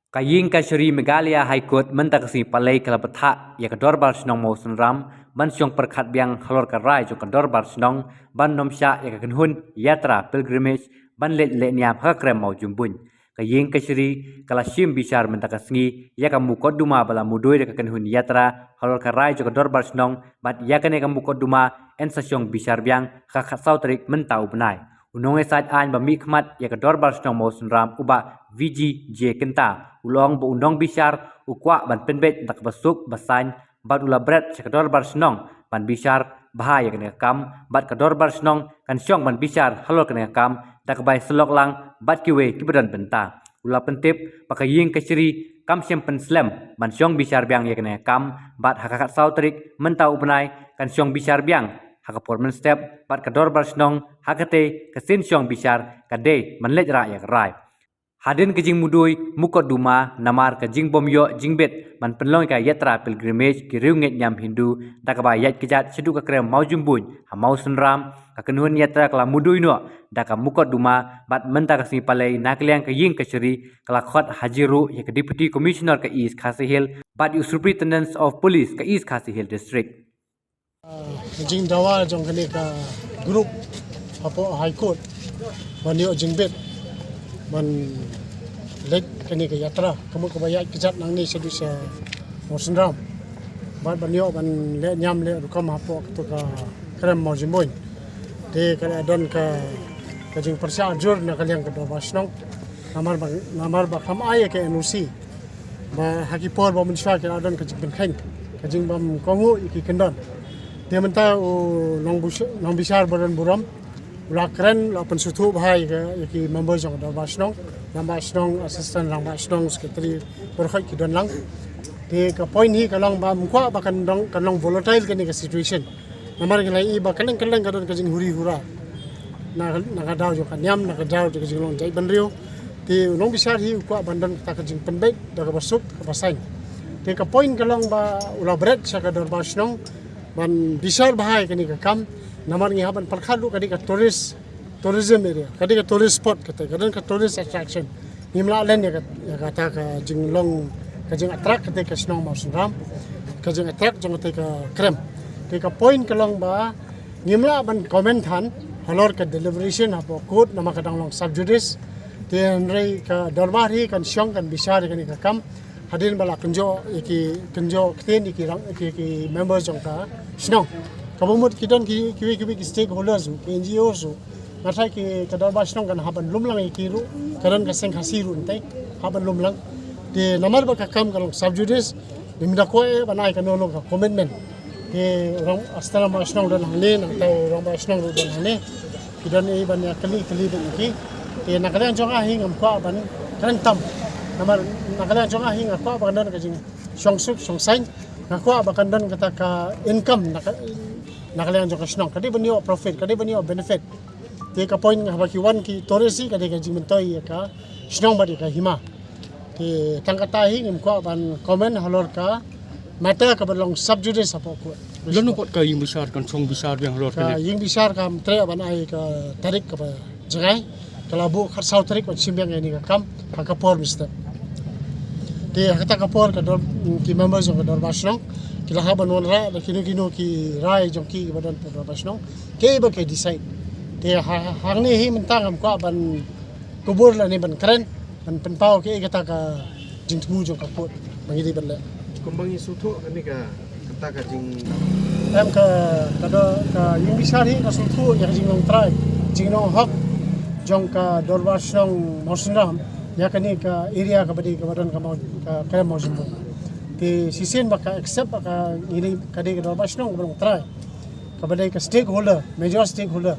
Kaying Kashri Megalia High Court mentakasi palai kalapatha ya kador bar snong mau sunram ban syong perkhat biang halor karai jo kador bar snong ban nomsha ya kanhun yatra pilgrimage ban let nya phakrem mau jumbun Kaying Kashri kalashim bishar mentakasngi ya kamukot duma bala mudoi ya kanhun yatra halor karai jo kador bar snong bat ya kane kamukot duma en sasyong bishar biang khakhat sautrik mentau benai Unong esat an ba mikmat ya kador bar snong mau sunram uba VG J kenta ulong bu undong bishar ukwa ban penbet tak basuk basan bat ula bret sekador bar snong ban bishar bahaya kena kam bat kador bar snong kan syong ban bishar halor kena kam dak bai selok lang bat kiwe kibedan benta ula pentip pakaying kaciri kam pen slam ban syong bishar biang ya kena kam bat hakakat sautrik mentau benai kan syong bishar biang hakapor men step bat kador bar snong hakate kasin syong bishar kade manlej ra ya rai Hadin ke jing mudui mukot duma namar ke jing bomyo jingbet man penlong ka yatra pilgrimage ki riunget nyam Hindu dakaba yat kejat sedu ka krem mau jumbun ha mau sunram ka kenuhun yatra kala mudui no daka mukot duma bat menta kasi palai nakliang ke ying keseri kala khot hajiru ya ke deputy commissioner ke East Khasi Hill bat superintendent of police ke East Khasi Hill district jing dawa jong kene ka group apo high court banyo jingbet ban lek kini ke yatra kamu kebayat kejat nang ni sedu sa Mosendram ban banyo ban le nyam le rukam hapo to ka krem mo jimboin de ka don ka jing persia jur na kaliang ke dobasnong namar ba kham aye ke NOC ba hakipor ba mensha ke adon ke jing khen ke jing bam kongu iki kendon dia menta nong bisar badan buram Ulakren lapan sutu bahai ke ki member jong Darbasnong, Darbasnong assistant Darbasnong secretary berkhoi ki don lang. Di ke point hi kalong ba mukwa ba kanong volatile ke ni ke situation. Namar ke lai ba kaneng kadon ke jing huri hura. Na kadau jo kanyam na kadau ke jing long jai banrio. Di nong bisar hi ukwa bandan ta ke jing penbet da ke basuk ke pasain. Di ke point kalong ba ulabret sa ke Darbasnong ban bisar bahai ke ni ke kam namar ngi haban perkhadu kadi ka tourism area kadi ka tourist spot kata kadang ka tourist attraction nimla len ya kata ka jinglong ka jing attract kata ka snong mau sunram ka jing attract jong kata ka krem ka point kalong ba nimla ban comment han halor ka deliberation apo court nama kadang long subjudice ten rei ka darbar hi kan syong kan bisar kan ka kam hadin bala kenjo kten iki members jong ka snong Kabumut kidan ki stakeholders ki NGOs ngasai ki kadar basnong kan haban lumlang ikiru karan ka seng hasiru ntai haban lumlang de namar ba kam kalong subjudice dimida ko e banai kan no ka commitment de orang astana basnong dan hane nang tai orang basnong dan hane kidan e ban ya kali ki de nakalan jong ahi ngam ko ban kan tam namar nakalan jong ahi ngam ko ban dan ka jing songsuk songsain ngakwa ba kan dan kata ka income nakalian jong kasnong kadi banyo profit kadi banyo benefit te ka point nga bakiwan ki toresi kadi ka jimentoi ka snong badi ka hima te tangkatahi ngim ko ban comment halor ka mata ka balong subjudice apo ko lanu pot ka yung besar kan song besar yang halor ka yung besar ka tre ban ai ka tarik ka ba jangai kalabu kharsau tarik ko simbiang ini ka kam ka por mister te kata ka por ka dor ki members of dor basnong kila haban wala da kino ki rai jong ki badan Darbasnong ke ba ke decide te hang ni hi mentang am ko ban kubur la ni ban kren ban penpau ke kata ka jing tmu jong ka pot bangili ban le kumbangi sutu kani ka kata ka jing em ka yung bisar hi ka sutu ya jing long try jing long hak jong ka Darbasnong Mosendram ya kani ka area ka badi ka badan ka mau ka krem mau jumbo ti sisin baka accept baka ini kadi ka Darbasnong belum try kabadai ka stakeholder major stakeholder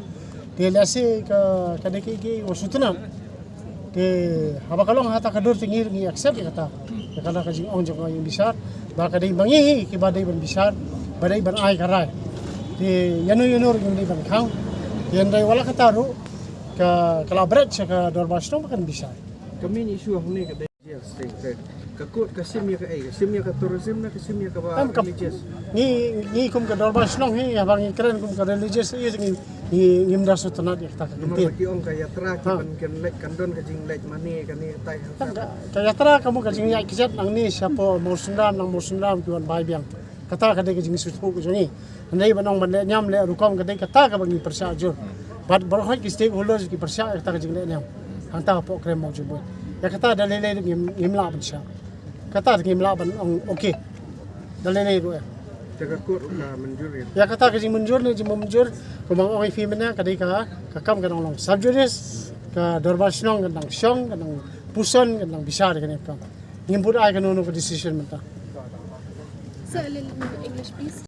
ti lasi ka kadi ki usutuna ti haba kalong hata kadur tingir ni accept kata kala ka jing ong jong yung bisar baka dai mangihi ki badai ban bisar badai ban ai karai ti yanu yung di ban khang yan dai wala kataru ka collaborate sa ka Darbasnong kan bisar kami ni isu hune ka Yes, kakut kasim ya ka tourism na kasim ya ka ba Am kap religious. ni kum ka dorbar snong hi abang keren kum ka religious i ni ngimda sutanat ya tak Nomor kintir bagi ong ka yatra ki kan lek kandon ka jing lek mani ka ni tai. ka yatra kamu ka jing ya kijat nang ni siapo mursundam tuan bai biang kata ka de ka jing sutu ko jongi andai banong bande nyam le rukom ka de kata ka bangi persa jur bat berhak ki stakeholders ki persa kata ka jing le nyam hanta po krem mo jubut ya kata dalile ngimla ban sya kata ngimla ban okey dalile ro Kakut ka menjur ya. ya kata ka jing munjur ni jing munjur kumang oi fi mena ka de ka kam ka long subjudice ka dorbar snong ka nang syong ka nang puson ka nang bisar ka ne ka ngimput ai ka no decision menta Sir, a little English, please.